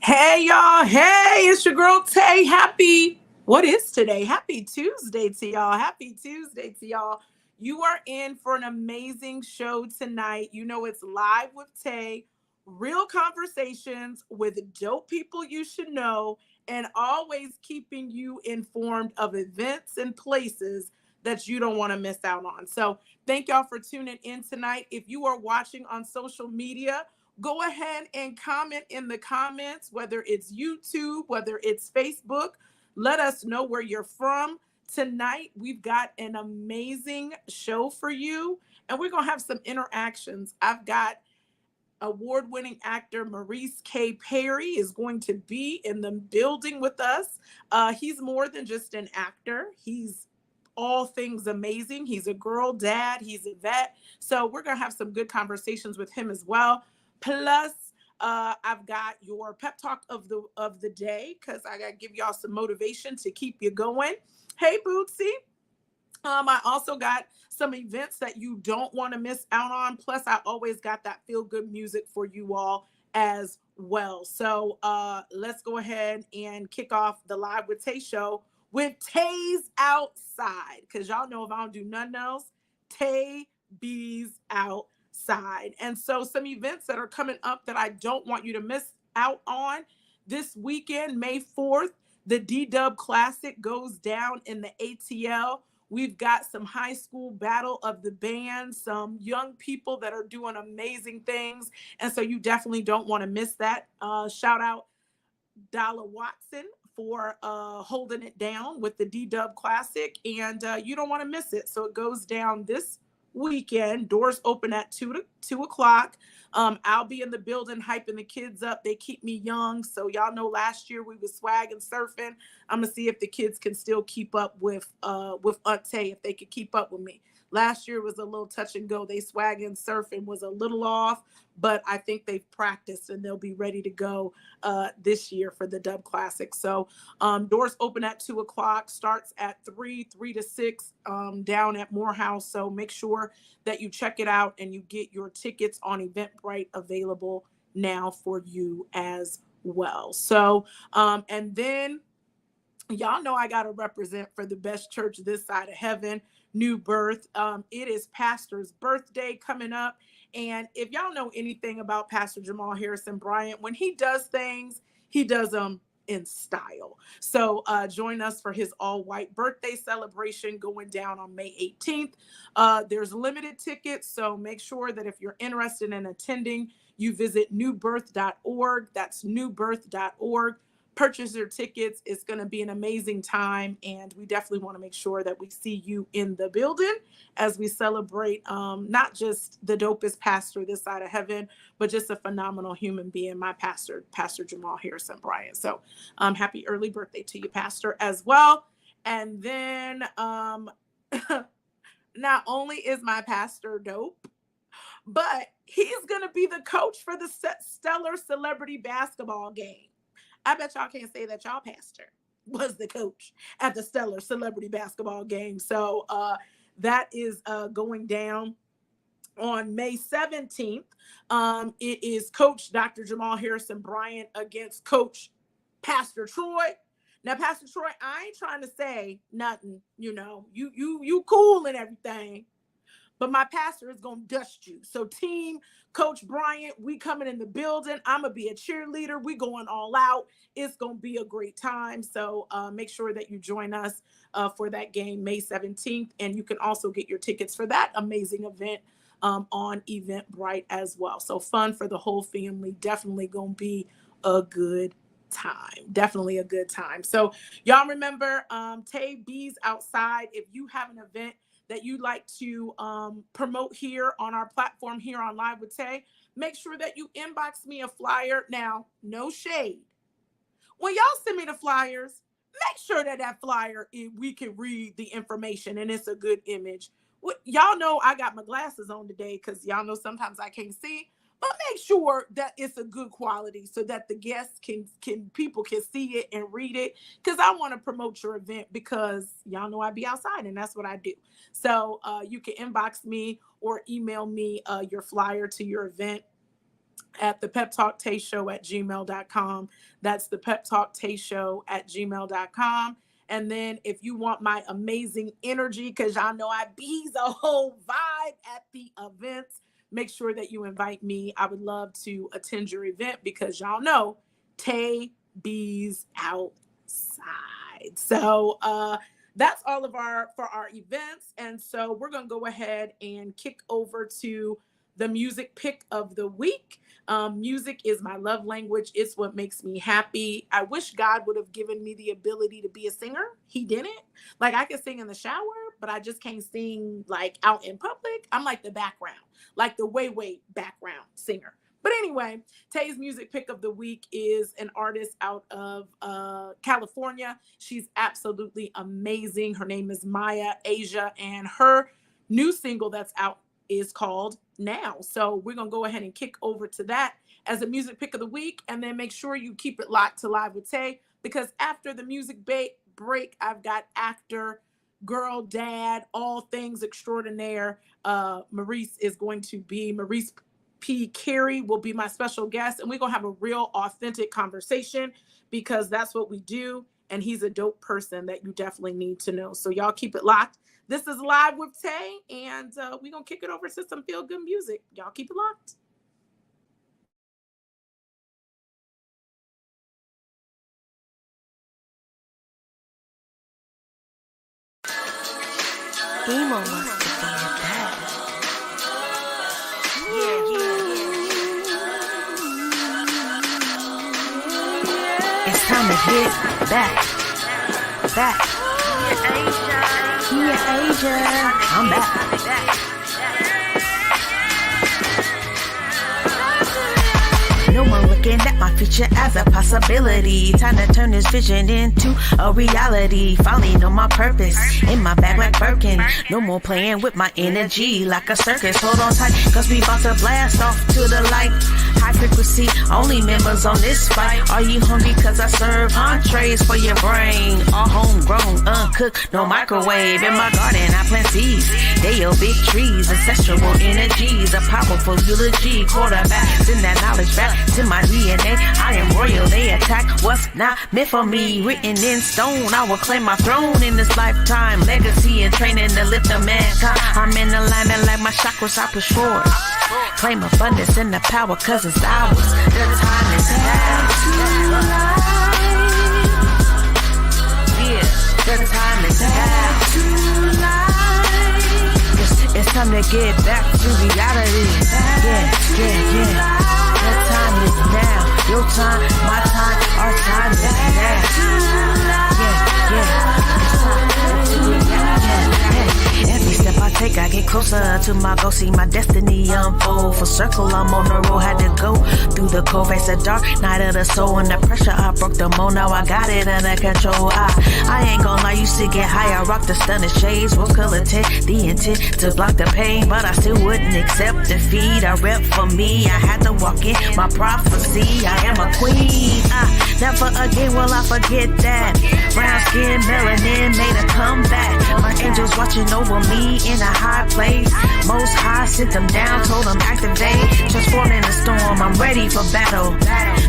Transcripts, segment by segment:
Hey y'all, hey, it's your girl Tay. What is today? Happy Tuesday to y'all. Happy Tuesday to y'all. You are in for an amazing show tonight. You know it's Live with Tay, real conversations with dope people you should know, and always keeping you informed of events and places that you don't want to miss out on. So thank y'all for tuning in tonight. If you are watching on social media, go ahead and comment in the comments, whether it's YouTube, whether it's Facebook. Let us know where you're from. Tonight, we've got an amazing show for you, and we're going to have some interactions. I've got award-winning actor Maurice K. Perry is going to be in the building with us. He's more than just an actor. He's all things amazing. He's a girl dad. He's a vet. So we're going to have some good conversations with him as well. Plus, I've got your pep talk of the day, because I got to give y'all some motivation to keep you going. Hey, Bootsy. I also got some events that you don't want to miss out on. Plus, I always got that feel-good music for you all as well. So let's go ahead and kick off the Live with Tay show with Tay's Outside. Because y'all know if I don't do nothing else, Tay B's Outside. And so some events that are coming up that I don't want you to miss out on. This weekend, May 4th, the D-Dub Classic goes down in the ATL. We've got some high school battle of the bands, some young people that are doing amazing things. And so you definitely don't want to miss that. Shout out Dalla Watson for holding it down with the D-Dub Classic. And you don't want to miss it. So it goes down this weekend. Doors open at 2 o'clock. I'll be in the building hyping the kids up. They keep me young. So y'all know last year we was swagging surfing. I'm gonna see if the kids can still keep up with Aunt Tay, if they could keep up with me. Last year was a little touch and go. They swagging surfing was a little off, but I think they've practiced and they'll be ready to go this year for the Dub Classic. So doors open at 2 o'clock, starts at 3 to 6 down at Morehouse. So make sure that you check it out and you get your tickets on Eventbrite available now for you as well. So and then y'all know I got to represent for the best church this side of heaven, New Birth. It is Pastor's birthday coming up. And if y'all know anything about Pastor Jamal Harrison Bryant, when he does things, he does them in style. So join us for his all-white birthday celebration going down on May 18th. There's limited tickets, so make sure that if you're interested in attending, you visit newbirth.org. That's newbirth.org. Purchase your tickets. It's going to be an amazing time, and we definitely want to make sure that we see you in the building as we celebrate not just the dopest pastor this side of heaven, but just a phenomenal human being, my pastor, Pastor Jamal Harrison Bryant. So happy early birthday to you, Pastor, as well. And then not only is my pastor dope, but he's going to be the coach for the Stellar Celebrity Basketball game. I bet y'all can't say that y'all pastor was the coach at the Stellar Celebrity Basketball game. So that is going down on May 17th. It is Coach Dr. Jamal Harrison Bryant against Coach Pastor Troy. Now, Pastor Troy, I ain't trying to say nothing, you know, you cool and everything, but my pastor is going to dust you. So team Coach Bryant, we coming in the building. I'm going to be a cheerleader. We going all out. It's going to be a great time. So make sure that you join us for that game May 17th. And you can also get your tickets for that amazing event on Eventbrite as well. So fun for the whole family. Definitely going to be a good time. Definitely a good time. So y'all remember Tay B's Outside. If you have an event that you'd like to promote here on our platform here on Live with Tay, make sure that you inbox me a flyer. Now, no shade. When y'all send me the flyers, make sure that that flyer, we can read the information and it's a good image. Y'all know I got my glasses on today because y'all know sometimes I can't see, but make sure that it's a good quality so that the guests people can see it and read it, because I want to promote your event, because y'all know I be outside and that's what I do. So you can inbox me or email me your flyer to your event at the peptalktayshow@gmail.com. That's the peptalktayshow@gmail.com. And then if you want my amazing energy, because y'all know I bees a whole vibe at the events, make sure that you invite me. I would love to attend your event, because y'all know Tay B's Outside. So that's all of our events. And so we're going to go ahead and kick over to the music pick of the week. Music is my love language. It's what makes me happy. I wish God would have given me the ability to be a singer. He didn't. Like, I could sing in the shower, but I just can't sing like out in public. I'm like the background, like the way background singer. But anyway, Tay's music pick of the week is an artist out of California. She's absolutely amazing. Her name is Maya Asia, and her new single that's out is called Now. So we're going to go ahead and kick over to that as a music pick of the week. And then make sure you keep it locked to Live with Tay, because after the music break, I've got actor, girl, dad, all things extraordinaire. Maurice P Kerry will be my special guest, and we're going to have a real authentic conversation, because that's what we do. And he's a dope person that you definitely need to know. So y'all keep it locked. This is Live with Tay, and we're going to kick it over to some feel-good music. Y'all keep it locked. Emo must have been that. Yeah. It's time to hit back. Asia, I'm back. No more looking at my future as a possibility. Time to turn this vision into a reality. Finally know my purpose. In my bag like Birkin. No more playing with my energy like a circus. Hold on tight, cause we about to blast off to the light. High frequency, only members on this fight. Are you hungry? Cause I serve entrees for your brain. All homegrown, uncooked, no microwave. In my garden I plant seeds. They are big trees, ancestral energies. A powerful eulogy. Quarterback, send that knowledge back to my DNA. I am royal, they attack what's not meant for me. Written in stone, I will claim my throne in this lifetime. Legacy and training to lift the mankind. I'm in alignment like my chakras, I push forward. Claim abundance and the power, cause it's ours. The time is now. Yeah, the time is now. It's time to get back to reality. Yeah. The time is now. Your time, my time, our time is now. Yeah. Every step I take, I get closer to my goal. See my destiny unfold. Full circle, I'm on the road. Had to go through the cold face of dark night of the soul. Under pressure, I broke the mold. Now I got it under control. I ain't gonna lie, used to get high. I rock the stunning shades. Rose color tint, the intent to block the pain, but I still wouldn't accept defeat. I rep for me. I had to walk in my prophecy. I am a queen. Never again will I forget that. Brown skin, melanin made a comeback. My angels watching over me in a high place. Most high sent them down, told them activate. Transformed in the storm, I'm ready for battle.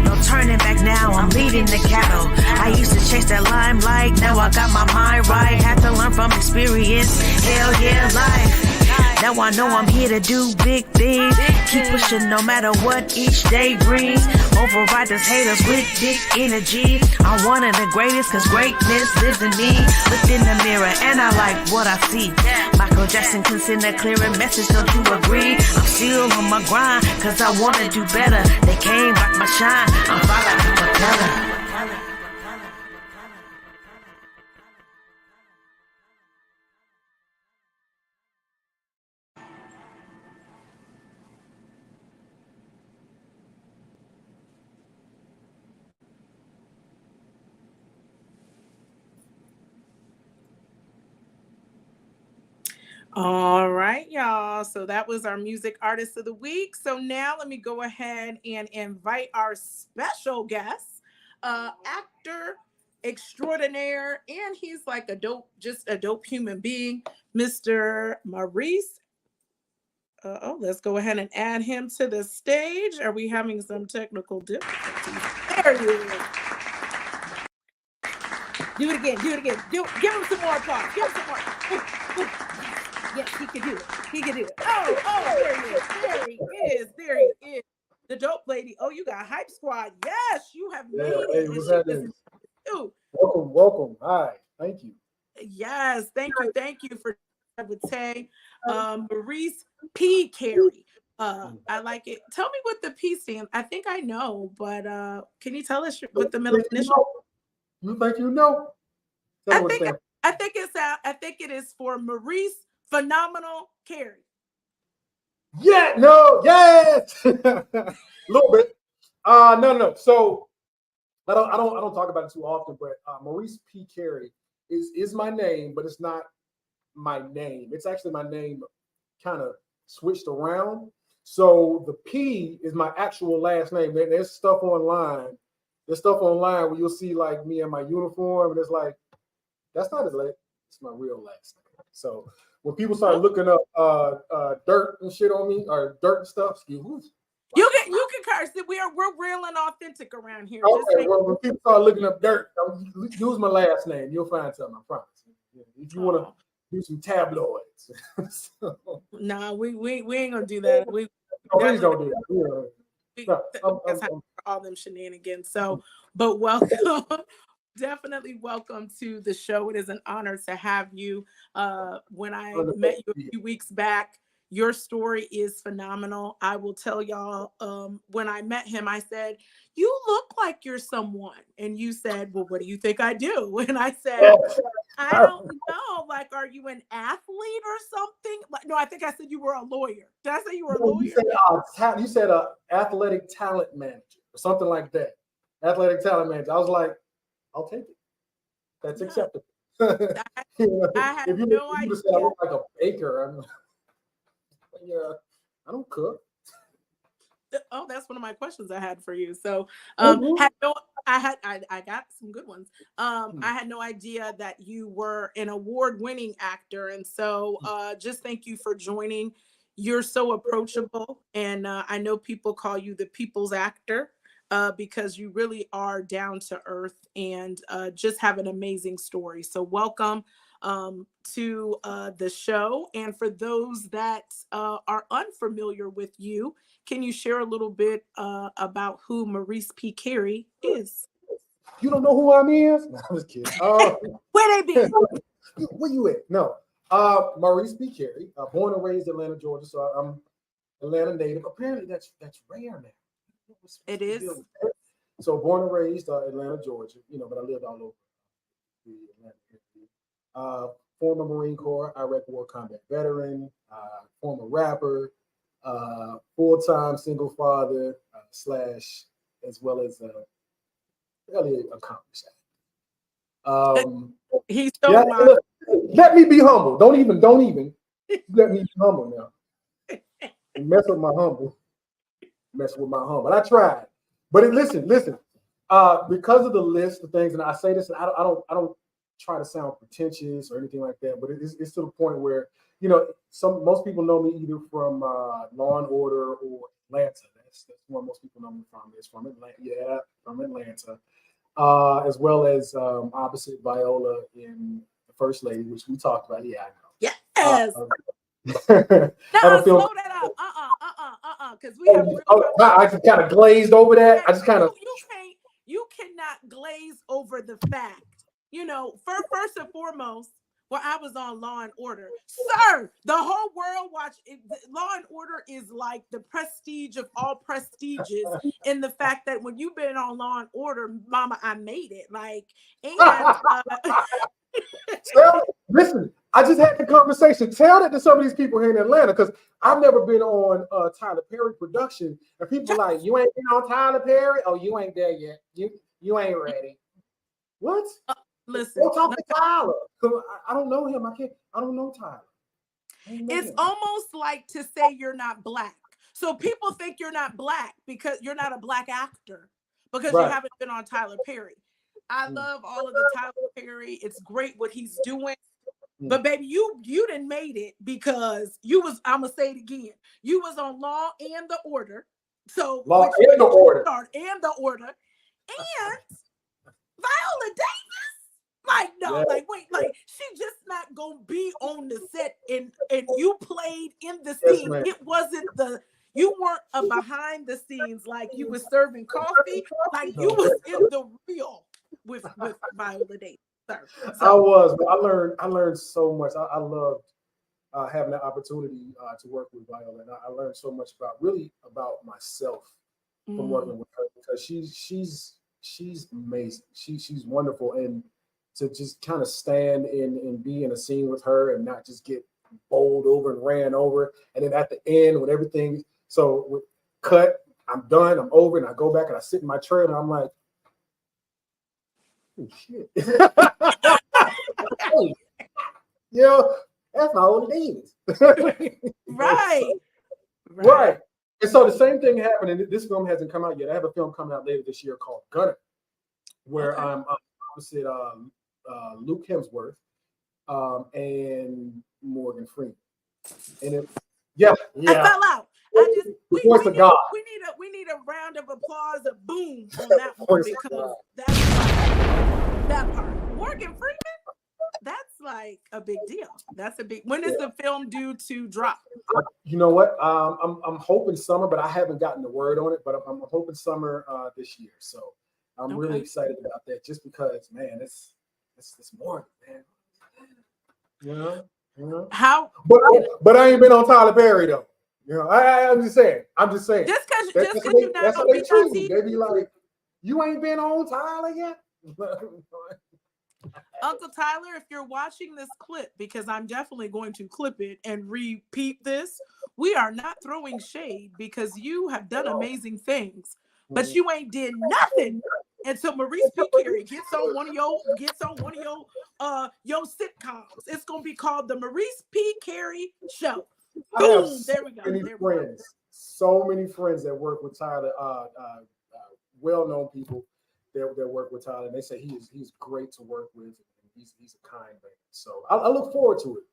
No turning back now, I'm leading the cattle. I used to chase that limelight, now I got my mind right. Had to learn from experience, hell yeah, life. Now I know I'm here to do big things. Keep pushing no matter what each day brings. Override those haters with big energy. I'm one of the greatest cause greatness lives in me. Looked in the mirror and I like what I see. Michael Jackson can send a clearer message, don't you agree? I'm still on my grind cause I wanna do better. They came rock my shine, I'm following the propeller. All right, y'all. So that was our music artist of the week. So now let me go ahead and invite our special guest, actor extraordinaire, and he's like just a dope human being, Mr. Maurice. Let's go ahead and add him to the stage. Are we having some technical difficulties? There he is. Do it again. Give him some more applause. Give him some more. Yes, he can do it. There he is. The dope lady. Oh, you got Hype Squad. Yes, you have made it. Hey, what's happening? Welcome. Hi, thank you. Yes, thank you for with Tay. Maurice P Kerry. I like it. Tell me what the P stands. I think I know, but can you tell us what the middle initial? You think you know? I think it is for Maurice Phenomenal Kerry. Yeah, no, yes. A little bit. No. So I don't talk about it too often, but Maurice P Kerry is my name, but it's not my name. It's actually my name kind of switched around. So the P is my actual last name. There's stuff online. Where you'll see like me in my uniform, and it's like, that's not his name. It's my real last name. So when people start looking up dirt and shit on me, or dirt and stuff, excuse me. You can curse it. We're real and authentic around here. Okay, well, when people start looking up dirt, use my last name. You'll find something, I promise. If you want to do some tabloids. No, we ain't gonna do that. Please don't do that. That's how all them shenanigans. So, but welcome. Definitely welcome to the show. It is an honor to have you. When I met you a few weeks back, your story is phenomenal. I will tell y'all, when I met him, I said, you look like you're someone. And you said, well, what do you think I do? And I said, I don't know. Like, are you an athlete or something? Like, no, I think I said you were a lawyer. Did I say you were a lawyer? You said athletic talent manager or something like that. Athletic talent manager. I was like, I'll take it. That's acceptable. I had no idea. Said I look like a baker. I don't cook. Oh, that's one of my questions I had for you. So, I got some good ones. I had no idea that you were an award-winning actor, and so just thank you for joining. You're so approachable, and I know people call you the people's actor. Because you really are down to earth and just have an amazing story. So welcome to the show. And for those that are unfamiliar with you, can you share a little bit about who Maurice P Kerry is? You don't know who I is? No, I'm just kidding. Where they be? Where you at? No. Maurice P Kerry, born and raised in Atlanta, Georgia. So I'm Atlanta native. Apparently that's rare now. It is. So born and raised Atlanta, Georgia, but I lived all over the Atlanta. Former Marine Corps, Iraq War combat veteran, former rapper, full-time single father, / as well as fairly accomplished. He's so let me be humble. Don't even let me be humble now. Mess with my humble. I tried, but listen. Because of the list of things, and I say this, and I don't try to sound pretentious or anything like that, but it's to the point where most people know me either from Law and Order or Atlanta. That's where most people know me from. It's from Atlanta. Yeah, from Atlanta, as well as opposite Viola in The First Lady, which we talked about. Yeah, I know. Yes. Have a film. Slow that up. Because we have real I just kind of glazed over that. I just kind of. You cannot glaze over the fact. First and foremost, well, I was on Law and Order. Sir, the whole world watched it. Law and Order is like the prestige of all prestiges in the fact that when you've been on Law and Order, mama, I made it. Listen, I just had the conversation. Tell that to some of these people here in Atlanta, because I've never been on Tyler Perry production, and people are like, you ain't been on Tyler Perry? Oh, you ain't there yet. You ain't ready. What? Listen, don't talk to Tyler. I don't know him. I don't know Tyler. It's almost like to say you're not Black. So people think you're not Black because you're not a Black actor because you haven't been on Tyler Perry. I love all of the Tyler Perry. It's great what he's doing. But baby, you done made it because you was, I'm gonna say it again. You was on Law and the Order. So Law and the Order. And the Order. And Viola Davis. She just not gonna be on the set and you played in the scene. Yes, it wasn't you weren't a behind the scenes, like you was serving coffee, like you was in the real with Viola Davis. Sir. So, I was, but I learned so much. I loved having the opportunity to work with Viola, and I learned so much about myself from working with her, because she's amazing. She's wonderful, and to just kind of stand and be in a scene with her and not just get bowled over and ran over, and then at the end when everything with cut, I'm done, I'm over, and I go back and I sit in my trailer and I'm like, oh shit. That's Viola Davis. Right. And so the same thing happened, and this film hasn't come out yet. I have a film coming out later this year called Gunner, where I'm opposite Luke Hemsworth and Morgan Freeman. And I fell out. We need a round of applause, a boom on that one, because that part. Morgan Freeman, that's like a big deal. When is the film due to drop? You know what? I'm hoping summer, but I haven't gotten the word on it. But I'm hoping summer this year. So I'm really excited about that, just because, man, it's Morgan, man. How? But I ain't been on Tyler Perry though. I'm just saying. Just because you're not on BRT, they be like, you ain't been on Tyler yet. Uncle Tyler, if you're watching this clip, because I'm definitely going to clip it and repeat this, we are not throwing shade, because you have done amazing things, but you ain't did nothing until Maurice P Kerry gets on one of your sitcoms. It's gonna be called the Maurice P Kerry Show. Boom! There we go. So many friends that work with Tyler, well-known people that work with Tyler, and they say he's great to work with. And he's a kind man. So I look forward to it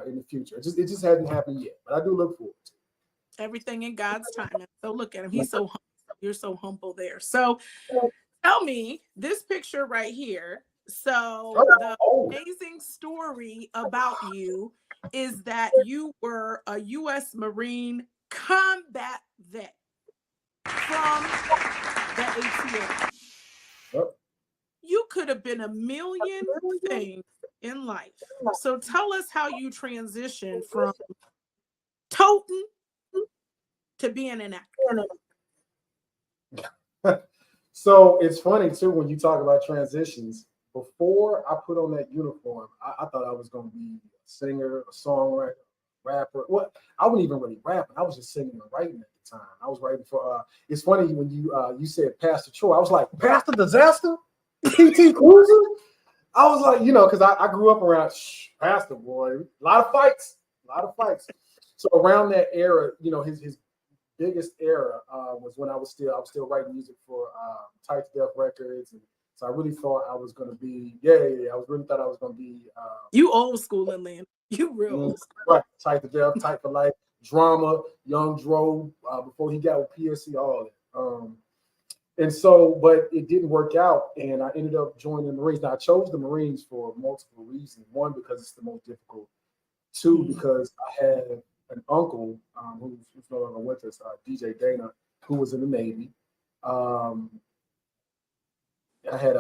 in the future. It just hasn't happened yet, but I do look forward to it. Everything in God's time. So look at him. He's so humble. You're so humble there. So tell me this picture right here. So the amazing story about you is that you were a U.S. Marine combat vet from the ATL. You could have been a million things in life. So tell us how you transitioned from toting to being an actor. So it's funny too when you talk about transitions. Before I put on that uniform, I thought I was going to be a singer, a songwriter, rapper. What? I wasn't even really rapping. I was just singing and writing at the time. I was writing for. It's funny when you said Pastor Troy. I was like, Pastor Disaster, PT Cruiser. I was like, because I grew up around Pastor boy. A lot of fights. So around that era, his biggest era was when I was still writing music for Tight Death Records, and so I really thought I was going to be thought I was going to be you old school in land. You real old school. Right. Tight to Death, Tight for Life, Drama, Young Dro, before he got with PSC, all that. And so, but it didn't work out, and I ended up joining the Marines. Now I chose the Marines for multiple reasons. One, because it's the most difficult Two, because I had an uncle who's no longer with us, DJ Dana, who was in the Navy. I had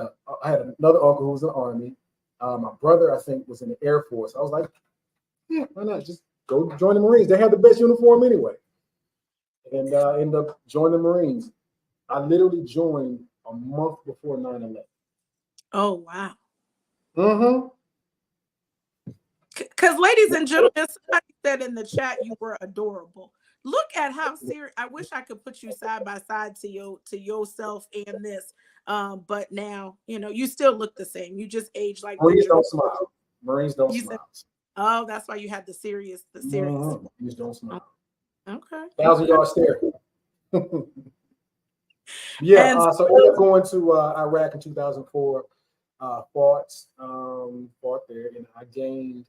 another uncle who was in the Army. My brother, I think, was in the Air Force. I was like, yeah, why not? Just go join the Marines. They had the best uniform anyway. And ended up joining the Marines. I literally joined a month before 9/11. Oh, wow. Mm-hmm. Because, ladies and gentlemen, somebody said in the chat you were adorable. Look at how serious. I wish I could put you side by side to yourself and this. But now, you still look the same. You just age like Marines don't smile. Marines don't smile. Oh, that's why you had the serious. Mm-hmm. Marines don't smile. Okay. 1,000-yard stare. Yeah. So I ended up going to Iraq in 2004. Fought there, and I gained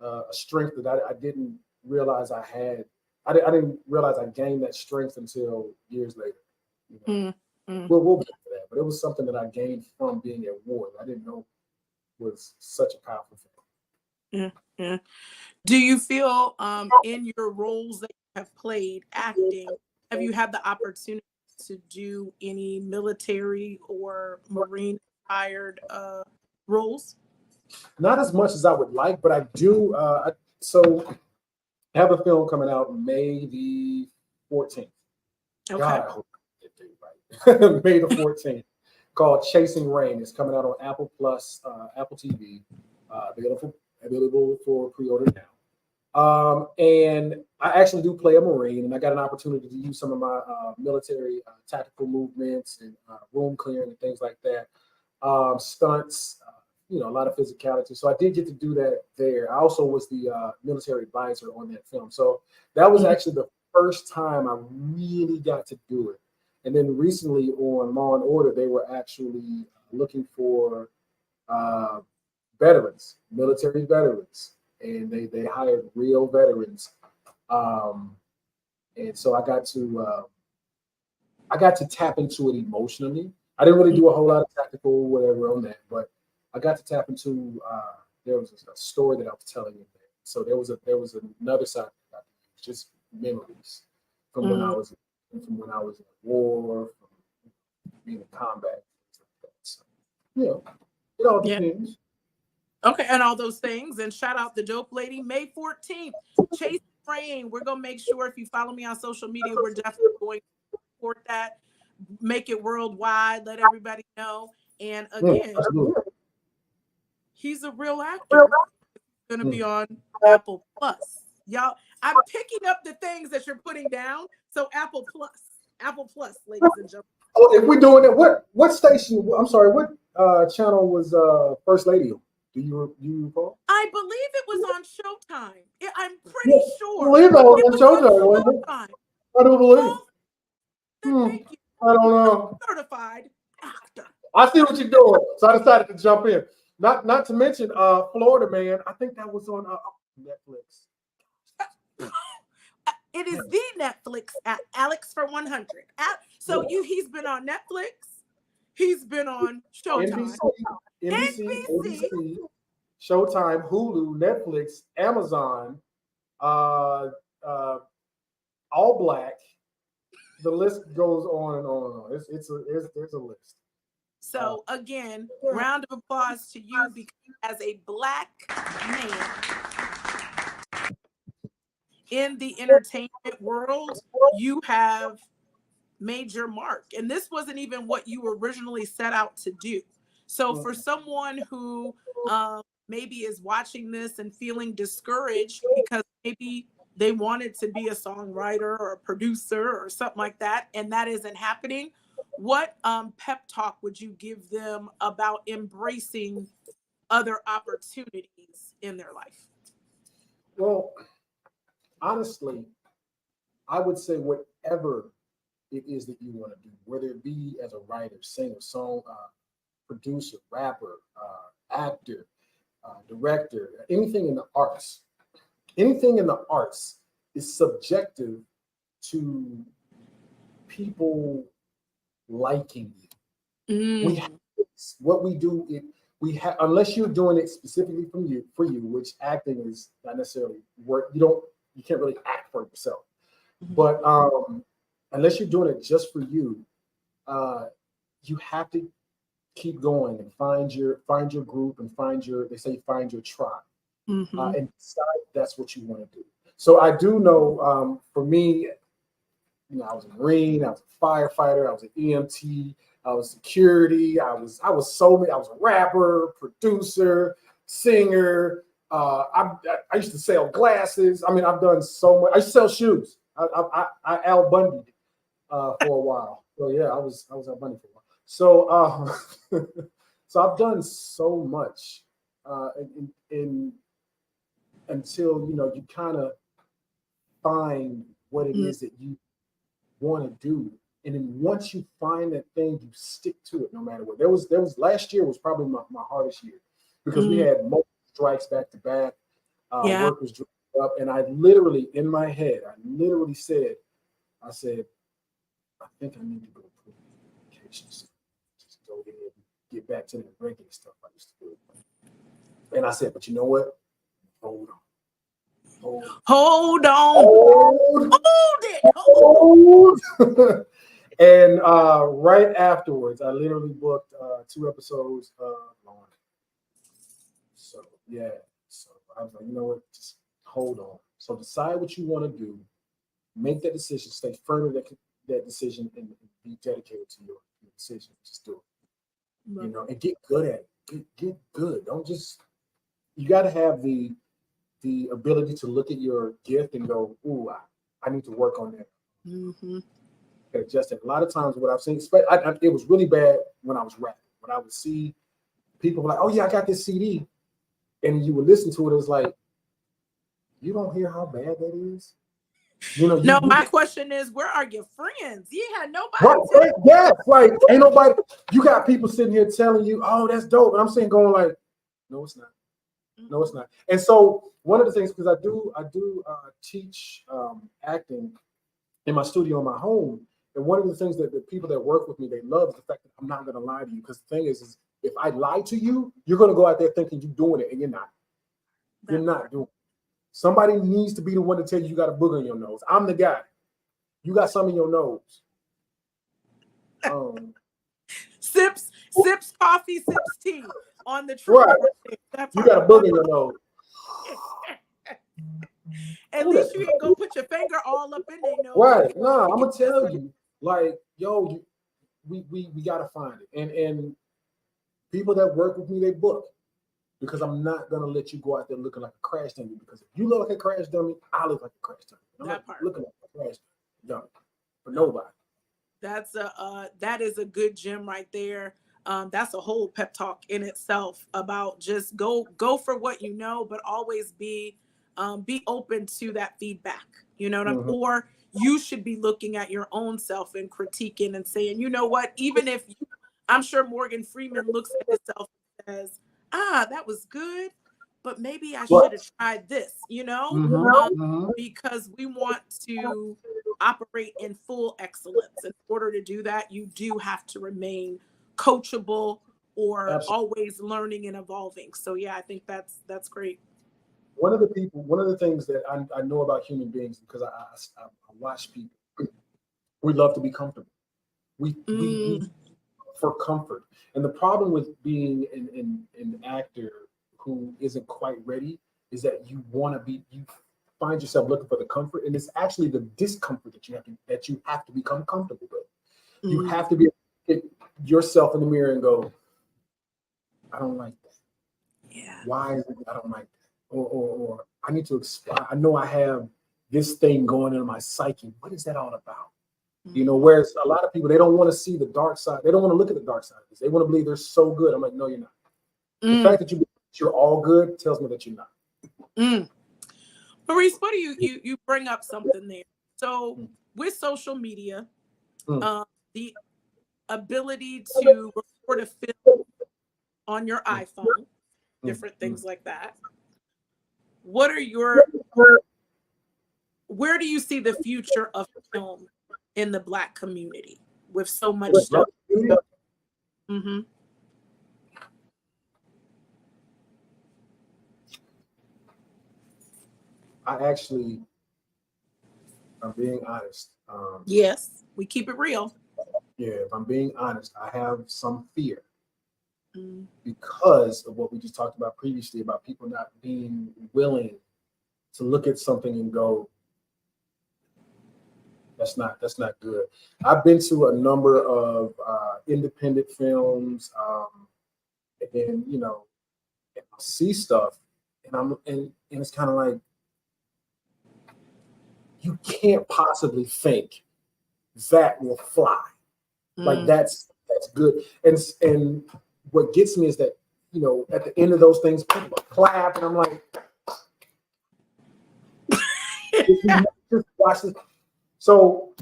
a strength that I didn't realize I had. I didn't realize I gained that strength until years later. We'll get to that, but it was something that I gained from being at war. I didn't know was such a powerful thing. Yeah. Do you feel in your roles that you have played acting, have you had the opportunity to do any military or Marine inspired roles? Not as much as I would like, but I do. So I have a film coming out May the 14th. Okay. God, I hope I get it right. May the 14th, called Chasing Rain. It's coming out on Apple Plus, Apple TV, available for pre-order now. And I actually do play a Marine, and I got an opportunity to use some of my military tactical movements and room clearing and things like that. Stunts, a lot of physicality. So I did get to do that there. I also was the military advisor on that film. So that was actually the first time I really got to do it. And then recently on Law and Order, they were actually looking for veterans, military veterans, and they hired real veterans. And so I got to tap into it emotionally. I didn't really do a whole lot of tactical whatever on that, but I got to tap into there was a story that I was telling in there. So there was another side that I used, just memories from when I was in war, from being in combat, things like that. So it all depends. Okay, and all those things. And shout out the dope lady, May 14th. Chase Rain. We're gonna make sure if you follow me on social media, we're definitely going to support that, make it worldwide, let everybody know. And again, he's a real actor. He's gonna be on Apple Plus. Y'all, I'm picking up the things that you're putting down. So Apple Plus, ladies and gentlemen. Oh, if we're doing it, what station? I'm sorry, what channel was First Lady on? Do you recall? I believe it was on Showtime. I'm pretty sure. I believe it was on Showtime. I don't believe. Thank you. I don't know. Certified actor. I see what you're doing, so I decided to jump in. Not to mention Florida Man. I think that was on Netflix. It is the Netflix at Alex for 100. He's been on Netflix. He's been on Showtime. NBC, Showtime, Hulu, Netflix, Amazon, All Black. The list goes on and on and on. There's a list. So again, round of applause to you, because as a Black man in the entertainment world, you have made your mark. And this wasn't even what you originally set out to do. So for someone who maybe is watching this and feeling discouraged because maybe they wanted to be a songwriter or a producer or something like that, and that isn't happening, what pep talk would you give them about embracing other opportunities in their life? Well, honestly, I would say whatever it is that you want to do, whether it be as a writer, singer, producer, rapper, actor, director, anything in the arts. Anything in the arts is subjective to people liking you. What we do, unless you're doing it specifically for you, which acting is not necessarily work. You can't really act for yourself. But unless you're doing it just for you, you have to keep going and find your group and find your tribe, and decide that's what you want to do. So I do know, for me, I was a Marine, I was a firefighter, I was an EMT, I was security, I was a rapper, producer, singer. I used to sell glasses. I mean, I've done so much. I used to sell shoes. I Al Bundy'd for a while. So yeah, I was Al Bundy for a while. So so I've done so much until you kind of find what it is that you want to do. And then once you find that thing, you stick to it no matter what. There was last year was probably my hardest year because we had multiple strikes back to back. Work was drying up, and I literally, in my head, said, I think I need to go to vacation. Just go ahead and get back to the regular stuff I used to do. And I said, but you know what? Hold on. And right afterwards, I literally booked 2 episodes of Law. So yeah, so I was like, you know what? Just hold on. So decide what you want to do, make that decision, stay firm in that decision, and be dedicated to your decision. Just do it. And get good at it. Get good. Don't just. You got to have the ability to look at your gift and go, ooh, I need to work on that. Just a lot of times what I've seen, it was really bad when I was rapping. When I would see people like, oh yeah, I got this CD, and you would listen to it, it's like, you don't hear how bad that is. No, my question is, where are your friends? You had nobody. Right, yes, like ain't nobody. You got people sitting here telling you, oh, that's dope, and I'm sitting going like, no, it's not. No, it's not. And so one of the things, because I do teach acting in my studio in my home, and one of the things that the people that work with me, they love is the fact that I'm not going to lie to you. Because the thing is if I lie to you, you're going to go out there thinking you're doing it, and you're not. You're not doing it. Somebody needs to be the one to tell you got a booger in your nose. I'm the guy. You got some in your nose. Sips coffee, sips tea on the truth. Right. You got a booger in your nose. At least you ain't gonna put your finger all up in there. Right. No, I'm gonna tell you, like, yo, we gotta find it. And people that work with me, they book. Because I'm not gonna let you go out there looking like a crash dummy. Because if you look like a crash dummy, I look like a crash dummy. I'm not looking like a crash dummy for nobody. That is a good gem right there. That's a whole pep talk in itself about just go for what you know, but always be open to that feedback. You know what I'm? Or you should be looking at your own self and critiquing and saying, you know what? Even if I'm sure Morgan Freeman looks at himself and says, that was good, but maybe I should have tried this, because we want to operate in full excellence. In order to do that, you do have to remain coachable or always learning and evolving. So yeah, I think that's great. One of the things that I know about human beings, because I watch people, we love to be comfortable. We for comfort. And the problem with being an actor who isn't quite ready is that you find yourself looking for the comfort, and it's actually the discomfort that you have to become comfortable with. You have to be able to look at yourself in the mirror and go, I don't like that. Yeah. Why is it I don't like that? Or I need to explore. I know I have this thing going in my psyche. What is that all about? Whereas a lot of people, they don't want to see the dark side. They don't want to look at the dark side of this. They want to believe they're so good. I'm like, no, you're not. The fact that you're all good tells me that you're not. Maurice, what do you bring up something there? So with social media, the ability to record a film on your iPhone, different things like that. What are where do you see the future of film in the Black community with so much stuff? I actually, I'm being honest. Yes, we keep it real. Yeah, if I'm being honest, I have some fear Mm. because of what we just talked about previously about people not being willing to look at something and go, that's not good. I've been to a number of independent films, and then I see stuff, and it's kind of like you can't possibly think that will fly. Like Mm. that's good. And what gets me is that at the end of those things, people clap, and I'm like, just watch this. So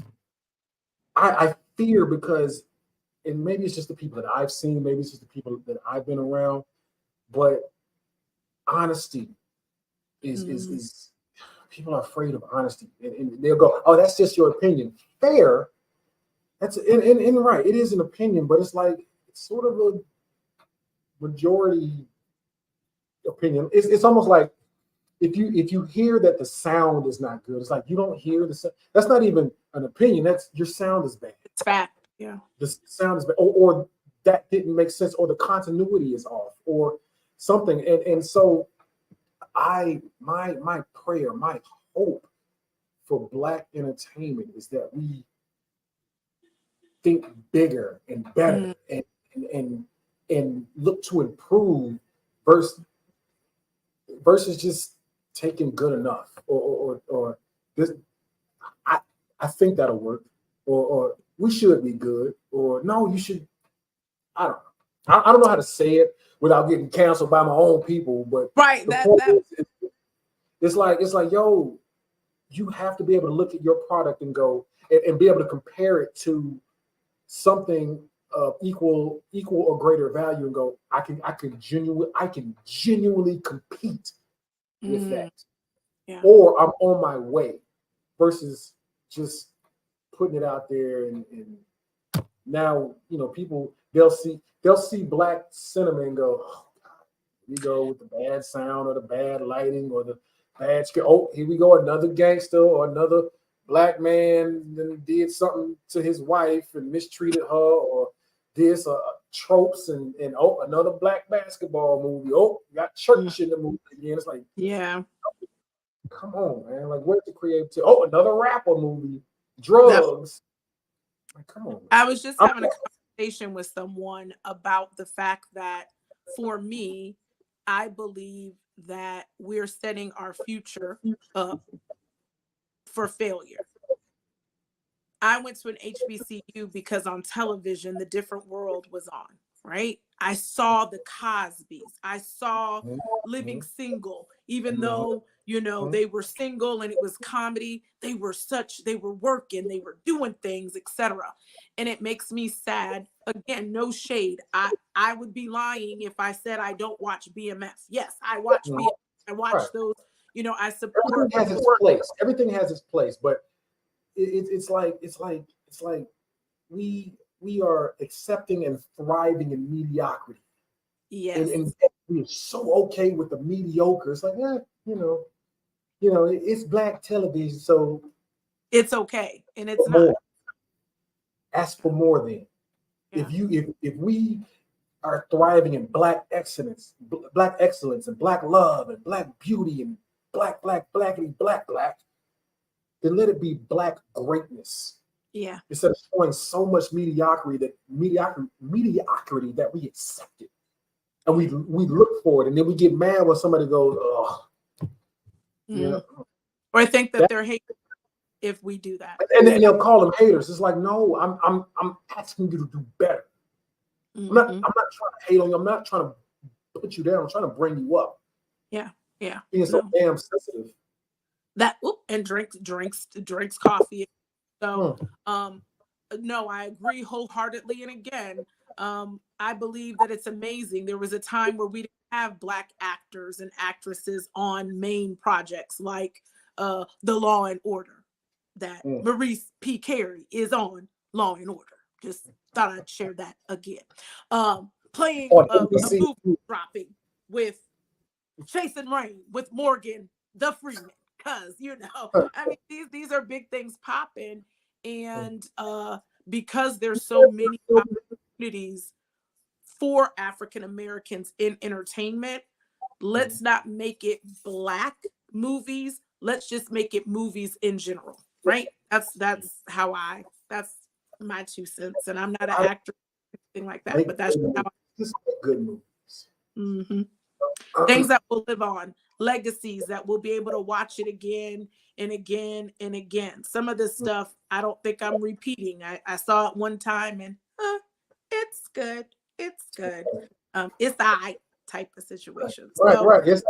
I fear because, and maybe it's just the people that I've seen, maybe it's just the people that I've been around, but honesty is people are afraid of honesty, and they'll go, oh, that's just your opinion. Fair. That's and right. It is an opinion, but it's like it's sort of a majority opinion. It's almost like if you hear that the sound is not good, it's like you don't hear the sound. That's not even an opinion. That's your sound is bad. It's fact. Yeah. The sound is bad, or that didn't make sense, or the continuity is off, or something. And so my prayer, my hope for Black entertainment is that we think bigger and better and look to improve versus just taking good enough or this. I think that'll work, or we should be good, or no, you should. I don't know. I don't know how to say it without getting canceled by my own people, but Right. the point is, it's like yo, you have to be able to look at your product and go and be able to compare it to something of equal or greater value and go, I can genuinely compete with that. Yeah. Or I'm on my way versus just putting it out there and now people they'll see Black cinema and go, oh God, we go with the bad sound or the bad lighting or the bad script. Oh, here we go, another gangster or another Black man then did something to his wife and mistreated her, or this tropes and oh, another Black basketball movie. Oh, got church in the movie again. It's like, Yeah. come on, man. Like, where's the creativity? Oh, another rapper movie, drugs. Like, come on, man. I was just having a conversation with someone about the fact that for me, I believe that we're setting our future up for failure. I went to an HBCU because on television, The Different World was on, right? I saw the Cosbys. I saw Living Single, even though, they were single and it was comedy. They were working, they were doing things, etc. And it makes me sad. Again, no shade. I would be lying if I said I don't watch BMF. Yes, I watch BMF. I watch those, I support. Everything has its place. Everything has its place, but it's like we are accepting and thriving in mediocrity. Yes. And we're so okay with the mediocre. It's like, it's Black television, so it's okay. And it's not. Ask for more then. Yeah. If we are thriving in Black excellence and Black love and Black beauty and blackity black, then let it be Black greatness. Yeah. Instead of showing so much mediocrity that we accept it. And we look for it, and then we get mad when somebody goes, oh. Or I think that they're haters if we do that. And then they'll call them haters. It's like, no, I'm asking you to do better. I'm not trying to hate on you. I'm not trying to put you down. I'm trying to bring you up. Yeah. Yeah. Being so damn sensitive. And drinks coffee. So no, I agree wholeheartedly. And again, I believe that it's amazing. There was a time where we didn't have Black actors and actresses on main projects like The Law and Order, that Maurice P Kerry is on Law and Order. Just thought I'd share that again. Playing a movie dropping with Chasing Rain with Morgan the Freeman. because I mean these are big things popping, and because there's so many opportunities for African Americans in entertainment, let's not make it Black movies. Let's just make it movies in general, right? That's that's my 2 cents, and I'm not an actor or anything like that, but that's how just good movies. Mm-hmm. Things that will live on, legacies that we'll be able to watch it again and again and again. Some of this stuff I don't think I'm repeating. I saw it one time and it's good. It's good. It's I type of situation. Right. It's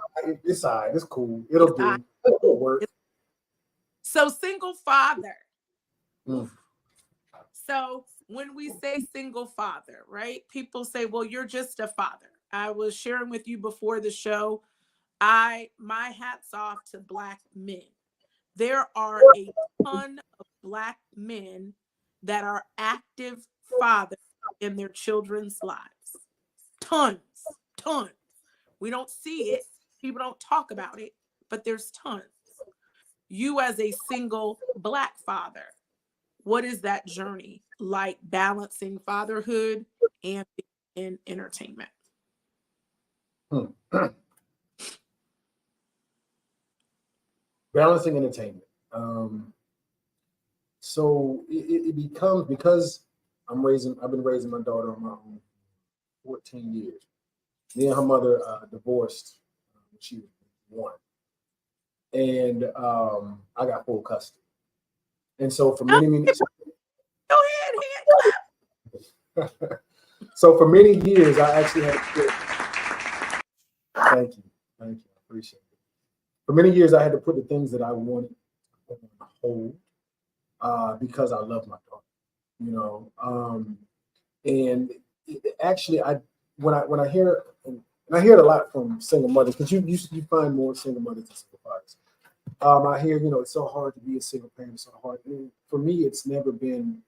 all right. It's cool. It'll do. It'll work. So single father. Mm. So when we say single father, right? People say, well, you're just a father. I was sharing with you before the show. My hat's off to Black men. There are a ton of Black men that are active fathers in their children's lives. Tons. We don't see it. People don't talk about it, but there's tons. You as a single Black father, what is that journey like, balancing fatherhood and in entertainment? Balancing entertainment. So it becomes, because I've been raising my daughter on my own 14 years. Me and her mother divorced when she was 1. And I got full custody. And so for many Go ahead, so for many years, I actually had to put, thank you, I appreciate it. For many years, I had to put the things that I wanted on hold because I love my daughter, and actually, when I hear, and I hear it a lot from single mothers, because you find more single mothers than single fathers. I hear, it's so hard to be a single parent, it's so hard. And for me, it's never been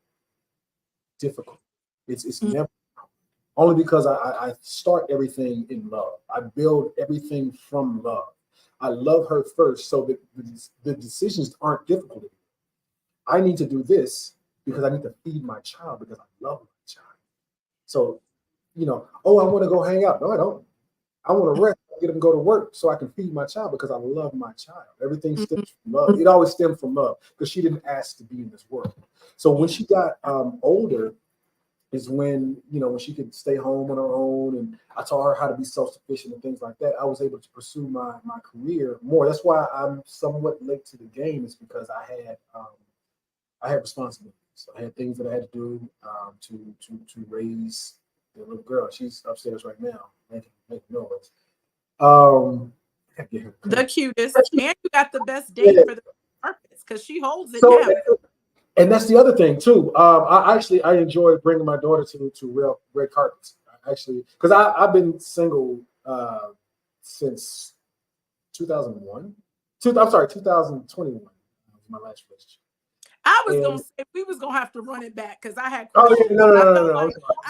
difficult. It's never, only because I start everything in love. I build everything from love. I love her first, so that the decisions aren't difficult. I need to do this because I need to feed my child, because I love my child. So, I want to go hang out. No, I don't. I want to rest, get him to go to work so I can feed my child, because I love my child. Everything stems from love. It always stemmed from love, because she didn't ask to be in this world. So when she got older is when, when she could stay home on her own, and I taught her how to be self-sufficient and things like that. I was able to pursue my career more. That's why I'm somewhat late to the game, is because I had responsibilities. I had things that I had to do to raise the little girl. She's upstairs right now making noise. the cutest, and you got the best date for the purpose, because she holds it down. And that's the other thing too. I enjoy bringing my daughter to red carpets. Because I've been single since 2001. 2021 was my last relationship. I was gonna say we was gonna have to run it back, because I had. No. I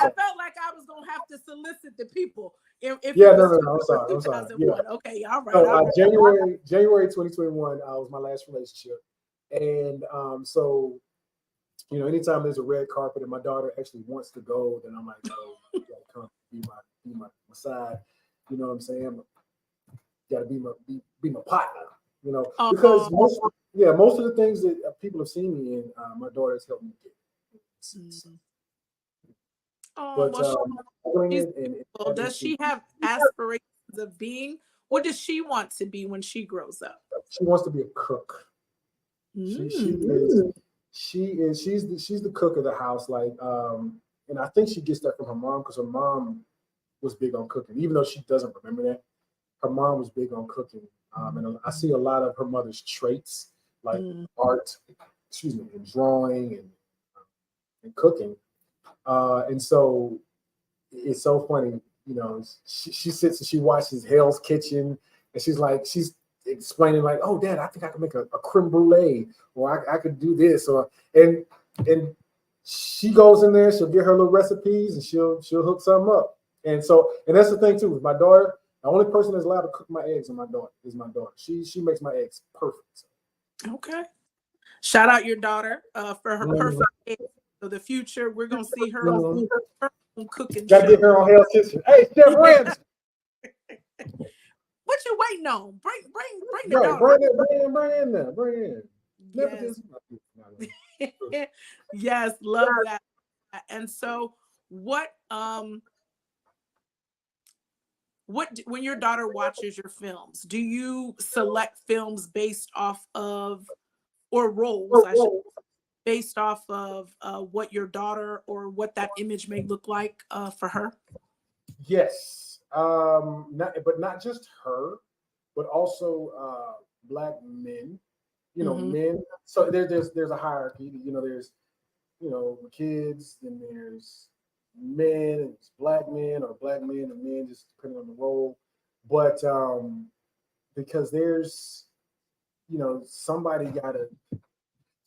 felt like I was gonna have to solicit the people. I'm sorry. Yeah. Okay, all right. So January 2021 was my last relationship, and so anytime there's a red carpet and my daughter actually wants to go, then I'm like, no, you gotta come be my side. You know what I'm saying? You gotta be my partner. Because most of the things that people have seen me in, my daughter has helped me get. Does she have aspirations of being? What does she want to be when she grows up? She wants to be a cook. She's the cook of the house. And I think she gets that from her mom, because her mom was big on cooking, even though she doesn't remember that. Her mom was big on cooking. And I see a lot of her mother's traits, like art, and drawing and cooking. And so it's so funny, she sits and she watches Hell's Kitchen, and she's explaining like, oh, Dad, I think I can make a creme brulee, or I could do this, and she goes in there, she'll get her little recipes, and she'll hook something up. And that's the thing too with my daughter. The only person that's allowed to cook my eggs is my daughter. She makes my eggs perfect. Okay. Shout out your daughter for her perfect eggs. So the future, we're gonna see her on her own cooking Gotta show. get her on Hell's Kitchen. Hey, Chef Rams. What you waiting on? Bring the Right, daughter. bring in. Yes. Yes, love that. And so what when your daughter watches your films, do you select films based off of, or roles I should, based off of what your daughter or what that image may look like for her? Yes. Not just her, but also Black men. Men. So there's a hierarchy. There's kids, then there's men, and it's Black men, or Black men and men, just depending on the role. But because there's somebody gotta.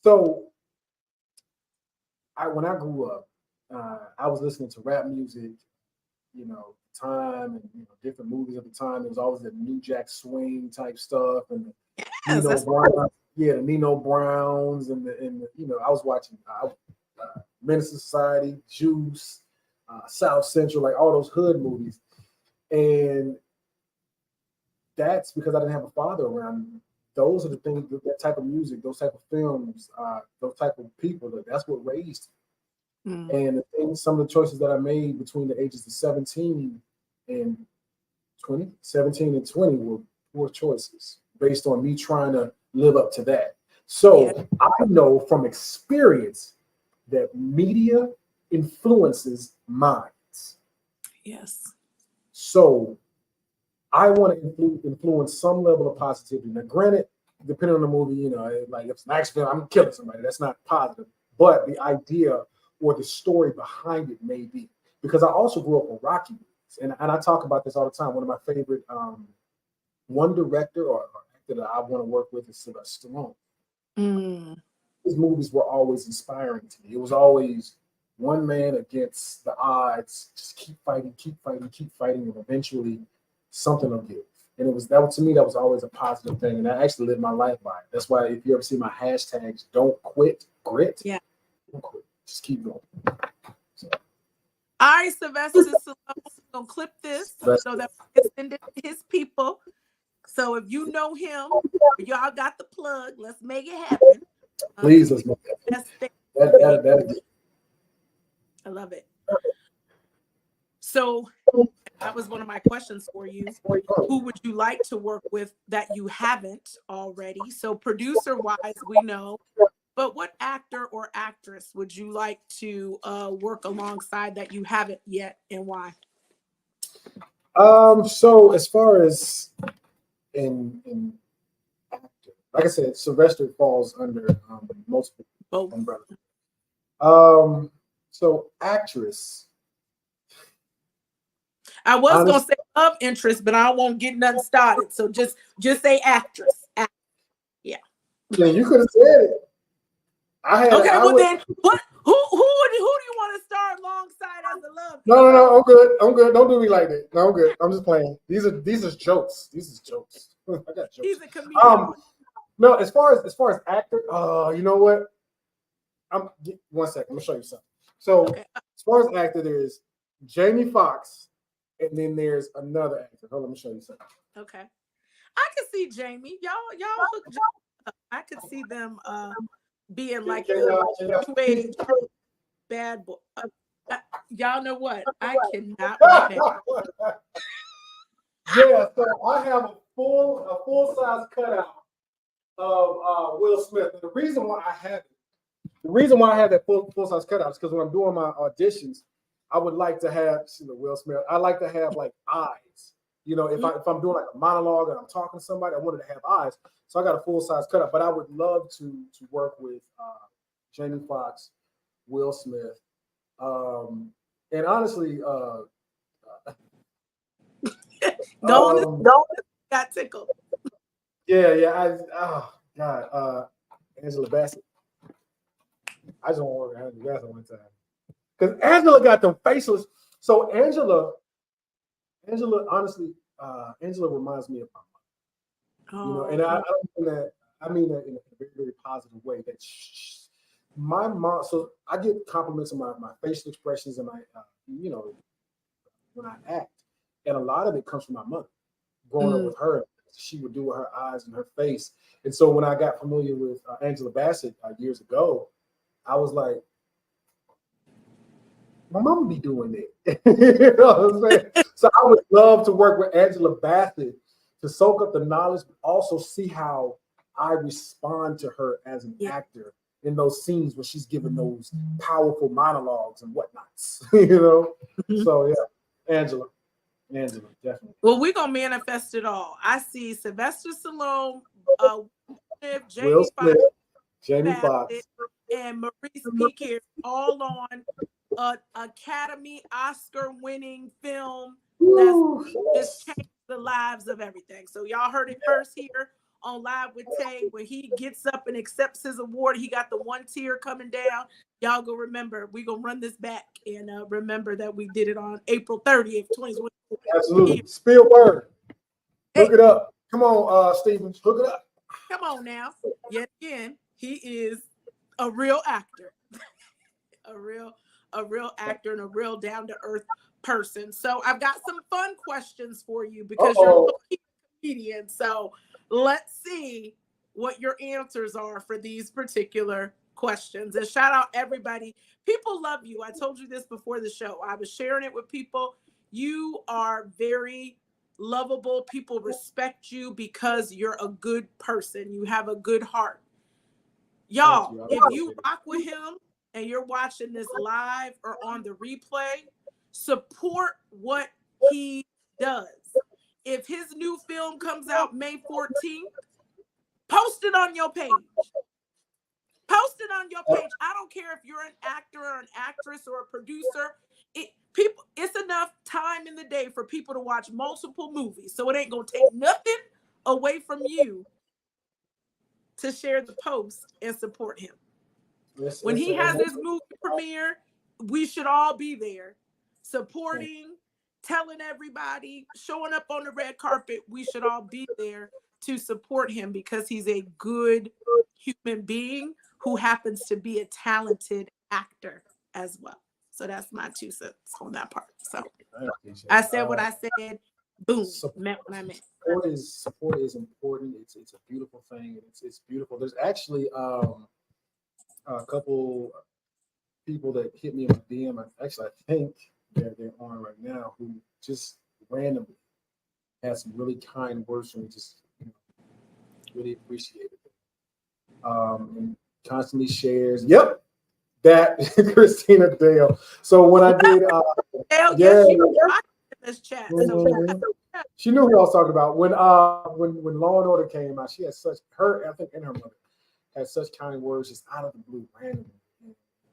So when I grew up, I was listening to rap music, time, and different movies at the time. There was always the New Jack Swing type stuff, and the Nino Brown, the Nino Browns, and I was watching Menace to Society, Juice, South Central, like all those hood movies, and that's because I didn't have a father around me. Those are the things, that type of music, those type of films, those type of people. That's what raised me. And some of the choices that I made between the ages of 17 and 20 were poor choices based on me trying to live up to that. So I know from experience that media influences minds. Yes. So I want to influence some level of positivity. Now, granted, depending on the movie, like if it's an action film, I'm killing somebody. That's not positive. But the idea or the story behind it may be. Because I also grew up with Rocky movies. And I talk about this all the time. One of my favorite, one director or actor that I want to work with is Sylvester Stallone. His movies were always inspiring to me. It was always one man against the odds. Just keep fighting, and eventually something will give. And to me, that was always a positive thing. And I actually lived my life by it. That's why if you ever see my hashtags, don't quit, grit. Yeah. Don't quit. Just keep going. So. All right, Sylvester Stallone, we're gonna clip this so that we can send it to his people. So if you know him, y'all got the plug. Let's make it happen. Please, let's make it happen. I love it. So that was one of my questions for you. Who would you like to work with that you haven't already? So producer-wise, we know. But what actor or actress would you like to work alongside that you haven't yet, and why? So as far as in actor, like I said, Sylvester falls under multiple umbrellas. So actress. I was gonna say love interest, but I won't get nothing started. So just say actress. Yeah. Yeah, you could have said it. Then what? Who do you want to star alongside as a love? No, I'm good. Don't do me like that. No, I'm good. I'm just playing. These are jokes. I got jokes. He's a comedian. No, as far as actor, you know what? 1 second. I'm gonna show you something. So as far as actor, there's Jamie Foxx, and then there's another actor. Hold on, let me show you something. Okay, I can see Jamie. Y'all hooked up. I could see them being like the bad boy. Y'all know what? I cannot wait now. Yeah, so I have a full size cutout of Will Smith. And the reason why I have that full size cutout is because when I'm doing my auditions, I would like to have Will Smith. I like to have like eyes. If I'm doing like a monologue and I'm talking to somebody, I wanted to have eyes. So I got a full size cutout. But I would love to work with Jamie Foxx, Will Smith, and honestly, got tickled. Yeah. Angela Bassett. I just want to work with Angela Bassett one time because Angela got them faceless. So Angela, honestly, Angela reminds me of my mom. You know, Oh, and I don't mean that. I mean that in a very, very positive way. That my mom. So I get compliments on my facial expressions and my, you know, when I act, and a lot of it comes from my mother. Growing up with her, she would do with her eyes and her face. And so when I got familiar with Angela Bassett years ago, I was like, my mom be doing it. You know what I'm saying? So I would love to work with Angela Bassett to soak up the knowledge, but also see how I respond to her as an actor in those scenes where she's giving those powerful monologues and whatnots. You know? So yeah, Angela, definitely. well, we're gonna manifest it all. I see Sylvester Stallone, Will Jamie Foxx, Smith, Jamie Bassett, Foxx. and Maurice P Kerry, all on an Academy Oscar-winning film that's Woo, just changed the lives of everything. So y'all heard it first here on Live with Tay. When he gets up and accepts his award, he got the one tear coming down. Y'all go remember, we gonna run this back and remember that we did it on April 30th, 2024. absolutely. Spielberg, Hey, hook it up. Come on, Stevens, hook it up. come on now. Yet again, he is a real actor, a real actor and a real down-to-earth person. So I've got some fun questions for you because you're a comedian. So let's see what your answers are for these particular questions. And shout out everybody. People love you. I told you this before the show. I was sharing it with people. You are very lovable. People respect you because you're a good person. You have a good heart. Y'all, if you rock with him and you're watching this live or on the replay, support what he does. If his new film comes out May 14th, post it on your page. Post it on your page. I don't care if you're an actor or an actress or a producer. It's enough time in the day for people to watch multiple movies. So it ain't going to take nothing away from you to share the post and support him. When he has his movie premiere, we should all be there supporting, telling everybody, showing up on the red carpet. We should all be there to support him because he's a good human being who happens to be a talented actor as well. So that's my 2 cents on that part. So I said what I said. Boom, meant what I meant. Support is important. It's a beautiful thing. It's beautiful. There's actually a couple people that hit me in my DM. I think they're on right now who just randomly had some really kind words for me. Just really appreciated it. And constantly shares. Yep, that Christina Dale. So when I did, she was watching this chat. So she knew who I was talking about. When Law and Order came out, she had such I think, and her mother had such kind words just out of the blue, randomly.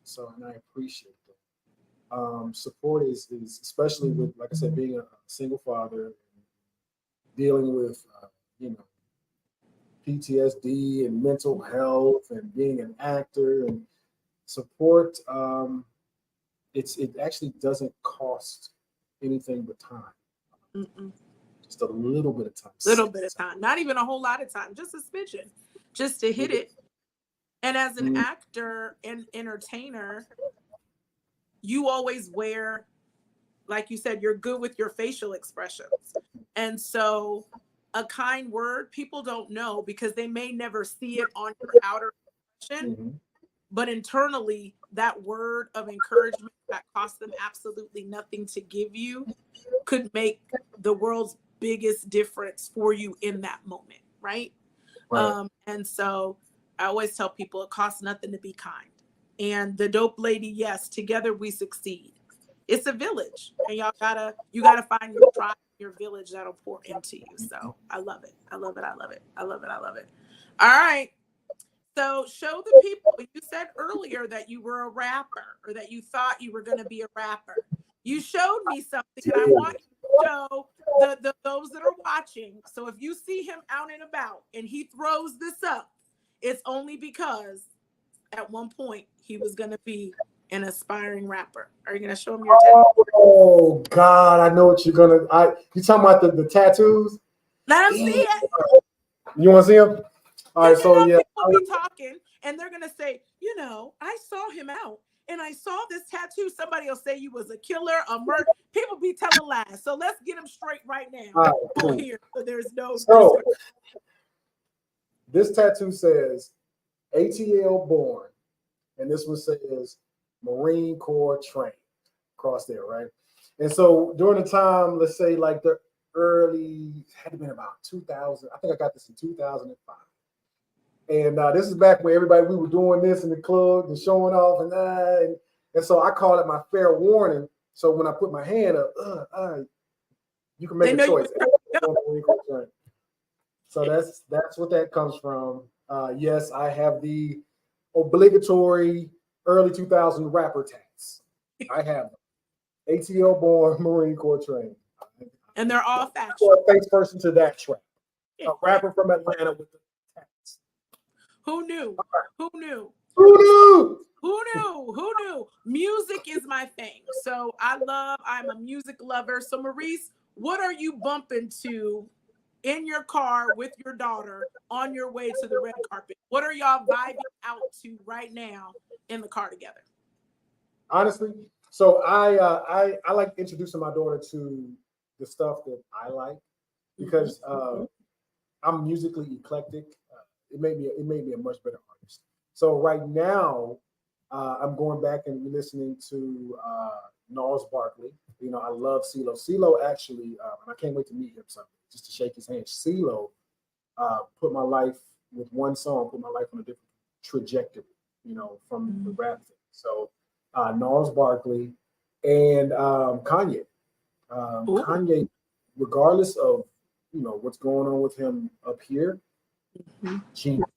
So, and I appreciate that. Support is especially with, like I said, being a single father, dealing with PTSD and mental health, and being an actor, and support. It actually doesn't cost anything but time. Just a little bit of time. Little bit of time. Not even a whole lot of time. Just a smidgen. Just to hit it. And as an actor and entertainer, you always wear, like you said, you're good with your facial expressions. And so a kind word, people don't know because they may never see it on your outer expression. But internally, that word of encouragement that costs them absolutely nothing to give you could make the world's biggest difference for you in that moment, right? And so I always tell people it costs nothing to be kind. And the dope lady, yes, together we succeed. It's a village, and you gotta find your tribe, your village that'll pour into you. So I love it. I love it. I love it. I love it. I love it. All right. So show the people. You said earlier that you were a rapper, or that you thought you were going to be a rapper. You showed me something, and I want you to show those that are watching. So if you see him out and about and he throws this up, it's only because at one point he was going to be an aspiring rapper. Are you gonna show him your tattoo? Oh God, I know what you're gonna. You talking about the tattoos? Let him see it. You want to see them? All right, so yeah, people be talking and they're gonna say, I saw him out and I saw this tattoo. Somebody will say you was a killer, a murder. People be telling lies. So let's get them straight right now. all right, cool. Here, so there's no. So this tattoo says ATL born, and this one says Marine Corps trained across there, right? And so during the time, let's say like the early, had to been about 2000. I think I got this in 2005. And this is back when we were doing this in the club and showing off, and so I call it my fair warning. So when I put my hand up, you can make a choice. So that's what that comes from. Yes, I have the obligatory early 2000 rapper tats. I have them. ATL born, Marine Corps trained. And they're all fashion. Face person to that track. A rapper from Atlanta with the tats. Who knew? Who knew? Who knew? Who knew? Who knew? Music is my thing. So I'm a music lover. So Maurice, what are you bumping to in your car with your daughter on your way to the red carpet? What are y'all vibing out to right now in the car together? Honestly, so I like introducing my daughter to the stuff that I like because I'm musically eclectic. It made me a much better artist. So right now, I'm going back and listening to Gnarls Barkley. I love CeeLo. CeeLo actually, and I can't wait to meet him someday, just to shake his hand. CeeLo put my life with one song, put my life on a different trajectory, from the rap thing. So Gnarls Barkley and Kanye. Kanye, regardless of what's going on with him up here, genius.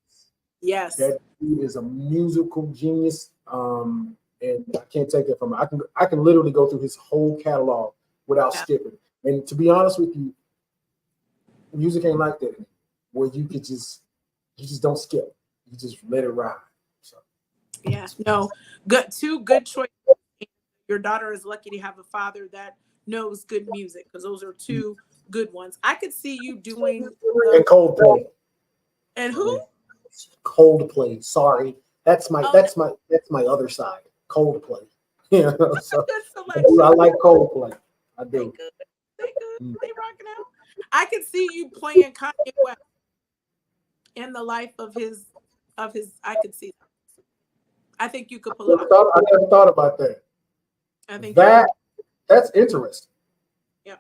Yes, that dude is a musical genius, and I can't take that from him. I can literally go through his whole catalog without skipping. And to be honest with you, music ain't like that, where you just don't skip. You just let it ride. So. Yeah, no, two good choices. Your daughter is lucky to have a father that knows good music, because those are two good ones. I could see you doing and Coldplay. And who? Coldplay. Sorry, that's my other side. Coldplay. Yeah, so, I like Coldplay. I do. They good. They rocking out. I could see you playing Kanye West in the life of his. I could see that. I think you could pull it off. I never thought about that. I think that's interesting. Yeah.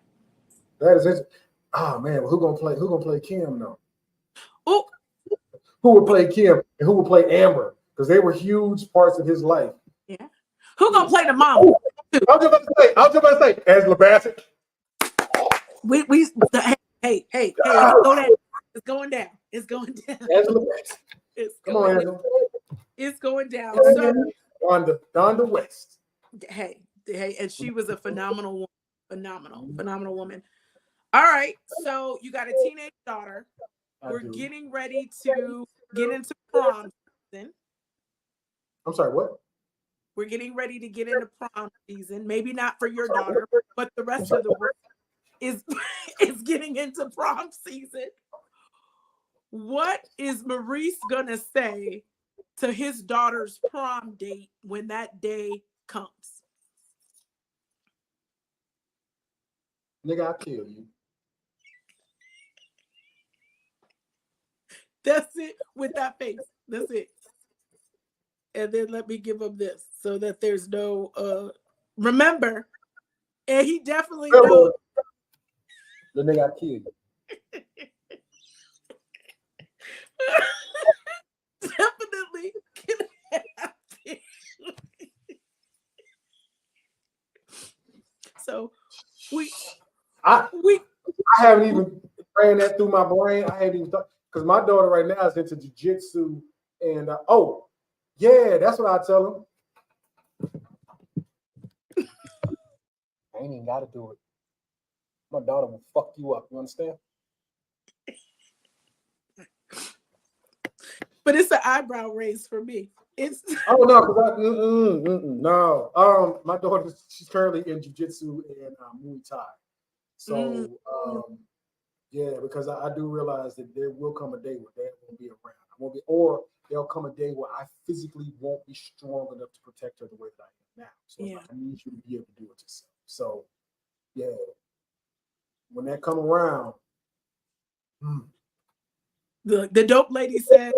That is interesting. Oh man, who gonna play Kim though? Oh. Who would play Kim and who would play Amber? Because they were huge parts of his life. Yeah. Who gonna play the mama? I was just about to say, Angela Bassett. Hey, it's going down. It's going down. Angela Bassett. Come on, Angela. It's going down. So Donda West. Hey, and she was a phenomenal woman. Phenomenal woman. All right, so you got a teenage daughter. We're getting ready to get into prom season. I'm sorry, what? We're getting ready to get into prom season. Maybe not for your daughter, but the rest of the world is getting into prom season. What is Maurice gonna say to his daughter's prom date when that day comes? Nigga, I'll kill you. That's it, with that face. That's it. And then let me give him this so that there's no remember. And he definitely knows. The nigga, I'll kill you. Definitely can happen. So I haven't even ran that through my brain. I haven't even thought, because my daughter right now is into jiu-jitsu, and yeah, that's what I tell them. I ain't even got to do it. My daughter will fuck you up. You understand? but it's an eyebrow raise for me. It's Oh no, because no. My daughter, she's currently in jiu-jitsu and Muay Thai. So yeah, because I do realize that there will come a day where that won't be around. I won't be, or there'll come a day where I physically won't be strong enough to protect her the way that I am now. So yeah. I need you to be able to do it yourself. So yeah, when that come around, The dope lady said,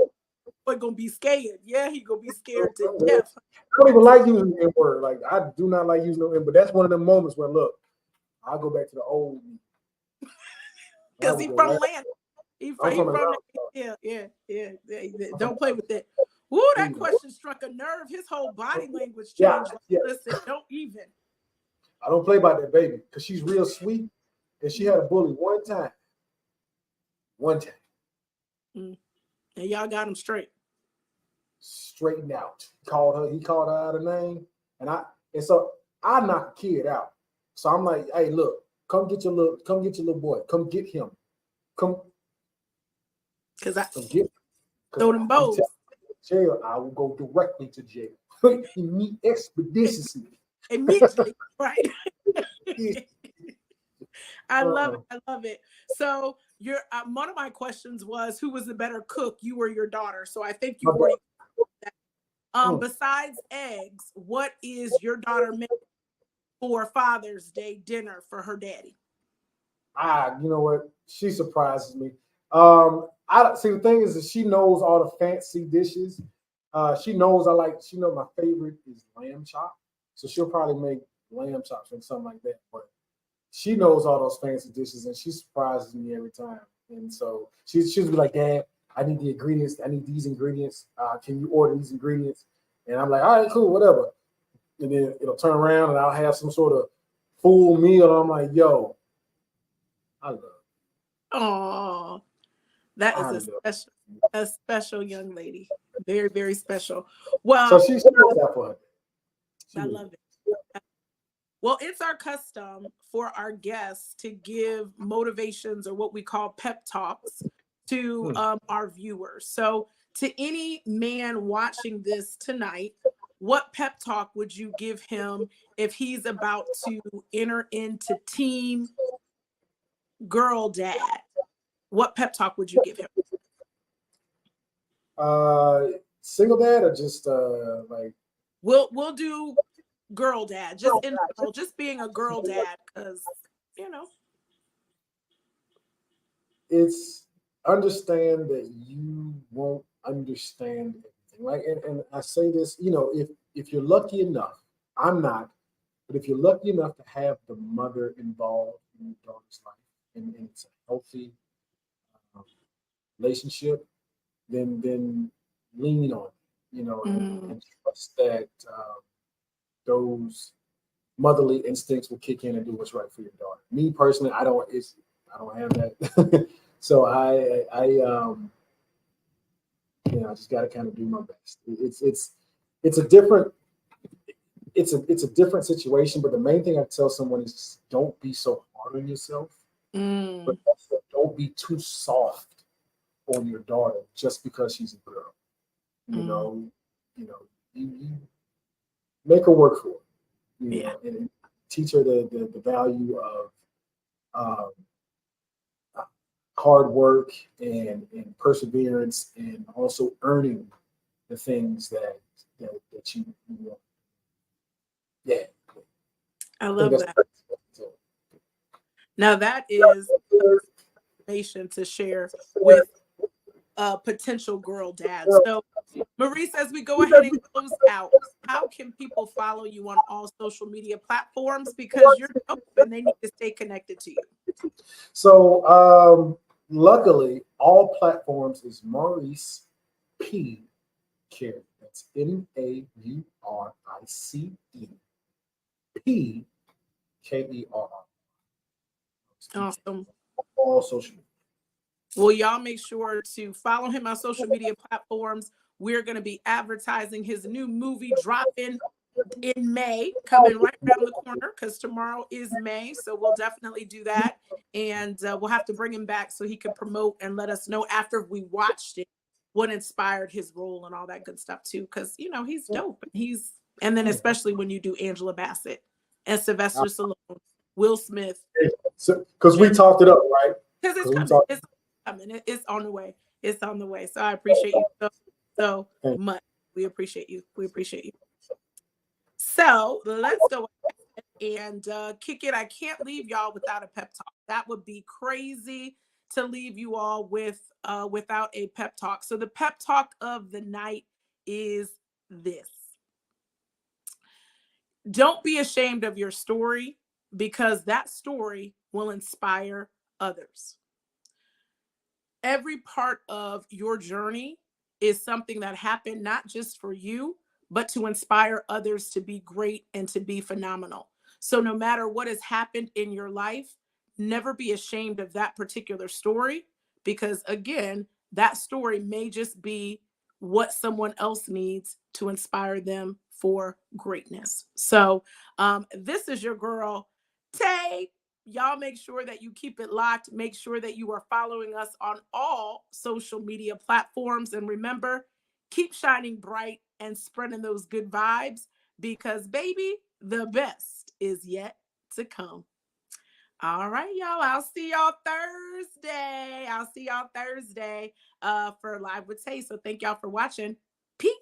"Boy, gonna be scared." Yeah, he gonna be scared to death. I don't even like using the N word. Like I do not like using the N, but that's one of the moments where look, I'll go back to the old me. Because he from Atlanta. He from Atlanta. yeah. Don't play with it. Woo, that question struck a nerve. His whole body language changed. Listen, don't even. I don't play about that baby because she's real sweet, and she had a bully one time. And y'all got him straightened out. He called her out a name, and so I knocked the kid out. So I'm like, hey, look, come get your little boy, come get him, come get him. Throw them bows. Jail, I will go directly to jail. Expeditiously. Immediately, right? I love it. So your one of my questions was, who was the better cook, you or your daughter? So I think you already that. Besides eggs, what is your daughter making for Father's Day dinner for her daddy? You know what? She surprises me. I see, the thing is that she knows all the fancy dishes. She knows my favorite is lamb chop. So she'll probably make lamb chops or something like that. But she knows all those fancy dishes and she surprises me every time. And so she'll be like, Dad, I need the ingredients. I need these ingredients. Can you order these ingredients? And I'm like, all right, cool, whatever. And then it'll turn around and I'll have some sort of full meal. And I'm like, yo, I love it. Oh, that is a special young lady. Very, very special. Well, so she's that for her. I love it. Well, it's our custom for our guests to give motivations or what we call pep talks to our viewers. So to any man watching this tonight, what pep talk would you give him if he's about to enter into team girl dad? What pep talk would you give him? Single dad or just like? We'll do girl dad, just in general, just being a girl dad, because it's understand that you won't understand everything. Like, and I say this, if you're lucky enough, I'm not, but if you're lucky enough to have the mother involved in your daughter's life, and it's a healthy relationship, then lean on it, and trust that those motherly instincts will kick in and do what's right for your daughter. Me personally, I don't have that. So I just got to kind of do my best. It's a different situation, but the main thing I tell someone is don't be so hard on yourself, but also don't be too soft on your daughter just because she's a girl. You make her work for it. And teach her the value of hard work and perseverance, and also earning the things that you want. Yeah, I love that. Now that is information to share with potential girl dads. So Maurice, as we go ahead and close out, how can people follow you on all social media platforms? Because you're dope and they need to stay connected to you. So luckily, all platforms is Maurice P Kerry. That's MAURICE P KERR. Awesome. All social media. Well, y'all make sure to follow him on social media platforms. We're going to be advertising his new movie dropping in May, coming right around the corner, because tomorrow is May. So we'll definitely do that. And we'll have to bring him back so he can promote and let us know after we watched it what inspired his role and all that good stuff too. Cause you know, he's dope. And then especially when you do Angela Bassett and Sylvester Stallone, Will Smith. Because we talked it up, right? Because it's coming. It's coming. It's on the way. It's on the way. So I appreciate you so much. We appreciate you. We appreciate you. So let's go and kick it. I can't leave y'all without a pep talk. That would be crazy to leave you all without a pep talk. So the pep talk of the night is this. Don't be ashamed of your story, because that story will inspire others. Every part of your journey is something that happened not just for you, but to inspire others to be great and to be phenomenal. So no matter what has happened in your life, never be ashamed of that particular story, because again, that story may just be what someone else needs to inspire them for greatness. So this is your girl, Tay. Y'all make sure that you keep it locked. Make sure that you are following us on all social media platforms. And remember, keep shining bright and spreading those good vibes, because baby, the best is yet to come. All right, y'all. I'll see y'all Thursday. For Live with Tay. So thank y'all for watching. Peace.